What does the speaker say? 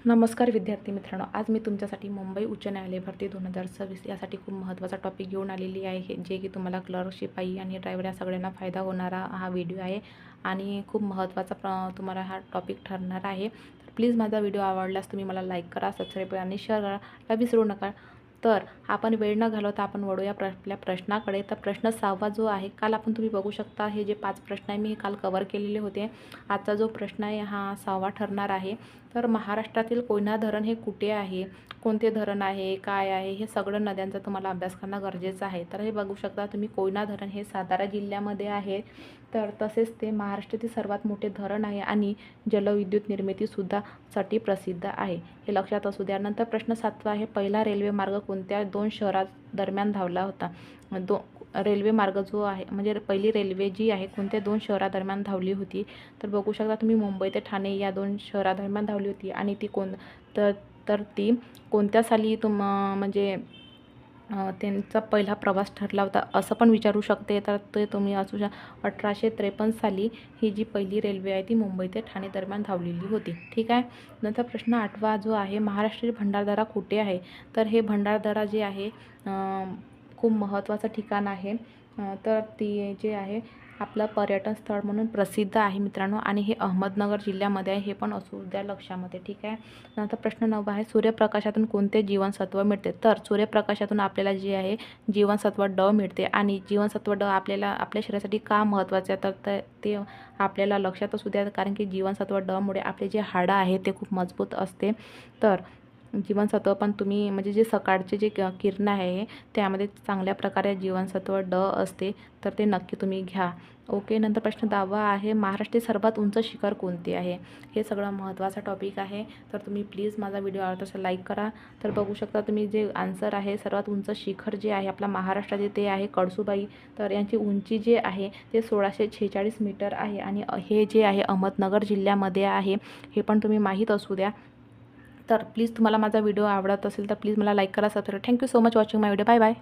नमस्कार विद्यार्थी मित्रांनो, आज मी तुमच्यासाठी मुंबई उच्च न्यायालय भरती 2026 यासाठी खूप महत्त्वाचा टॉपिक घेऊन आलेली आहे, जे की तुम्हाला क्लर्क, शिपाई आणि ड्रायव्हर या सगळ्यांना फायदा होणारा हा व्हिडिओ आहे आणि खूप महत्त्वाचा तुम्हाला हा टॉपिक ठरणार आहे. तर प्लीज माझा व्हिडिओ आवडल्यास तुम्ही मला लाईक करा, सबस्क्राईब करा आणि शेअर करायला विसरू नका. तर आपण वेळ न घालवता आपण वळूया आपल्या प्रश्नाकडे. तर प्रश्न 6वा जो आहे, काल आपण तुम्ही बघू शकता हे जे 5 प्रश्न आहे मी काल कव्हर केलेले होते. आजचा जो प्रश्न आहे हा 6वा ठरणार आहे. तर महाराष्ट्रातील कोयना धरण हे कुठे आहे, कोणते धरण आहे, काय आहे, हे सगळं नद्यांचा तुम्हाला अभ्यास करणं गरजेचं आहे. तर हे बघू शकता तुम्ही, कोयना धरण हे सातारा जिल्ह्यामध्ये आहे. तर तसेच ते महाराष्ट्रातील सर्वात मोठे धरण आहे आणि जलविद्युत निर्मितीसुद्धा साठी प्रसिद्ध आहे, हे लक्षात असू द्या. नंतर प्रश्न 7वा आहे, पहिला रेल्वे मार्ग कोणत्या 2 शहरादरम्यान धावला होता. रेल्वे मार्ग जो आहे म्हणजे पहिली रेल्वे जी आहे कोणत्या 2 शहरादरम्यान धावली होती. तर बघू शकता तुम्ही, मुंबई ते ठाणे या 2 शहरादरम्यान धावली होती आणि ती तर तर ती कोणत्या साली म्हणजे त्यांचा पहिला प्रवास ठरला होता असं पण विचारू शकते. तर ते तुम्ही असू 1853 साली ही जी पहिली रेल्वे आहे ती मुंबई ते ठाणे दरम्यान धावलेली होती. ठीक आहे. नंतर प्रश्न 8वा जो आहे, महाराष्ट्रातील भंडारदरा कुठे आहे. तर हे भंडारदरा जे आहे खूप महत्त्वाचं ठिकाण आहे. तर ती जे आहे आपलं पर्यटन स्थळ म्हणून प्रसिद्ध आहे मित्रांनो, आणि हे अहमदनगर जिल्ह्यामध्ये आहे, हे पण असू द्या लक्षामध्ये. ठीक आहे. नंतर प्रश्न 9 आहे, सूर्यप्रकाशातून कोणते जीवनसत्व मिळते. तर सूर्यप्रकाशातून आपल्याला जे आहे जीवनसत्व ड मिळते आणि जीवनसत्व ड आपल्याला आपल्या शरीरासाठी का महत्त्वाचे आहे तर ते आपल्याला लक्षात असू द्या, कारण की जीवनसत्व ड मुळे आपले जे हाडं आहे ते खूप मजबूत असते. तर जीवनसत्व पण तुम्ही म्हणजे जे सकाळचे जे किरण आहे त्यामध्ये चांगल्या प्रकारे जीवनसत्व ड असते, तर ते नक्की तुम्ही घ्या. ओके. नंतर प्रश्न 10वा आहे, महाराष्ट्रातील सर्वात उंच शिखर कोणते आहे. हे सगळं महत्त्वाचा टॉपिक आहे. तर तुम्ही प्लीज माझा व्हिडिओ आवडत असेल लाईक करा. तर बघू शकता तुम्ही, जे आन्सर आहे सर्वात उंच शिखर जे आहे आपल्या महाराष्ट्राचे ते आहे कळसूबाई. तर यांची उंची जे आहे ते 1646 मीटर आहे आणि हे जे आहे अहमदनगर जिल्ह्यामध्ये आहे, हे पण तुम्ही माहीत असू द्या. तर प्लीज तुम्हाला माझा व्हिडिओ आवडत असेल तर प्लीज मला लाईक करा, subscribe. Thank you so much watching my video. Bye bye.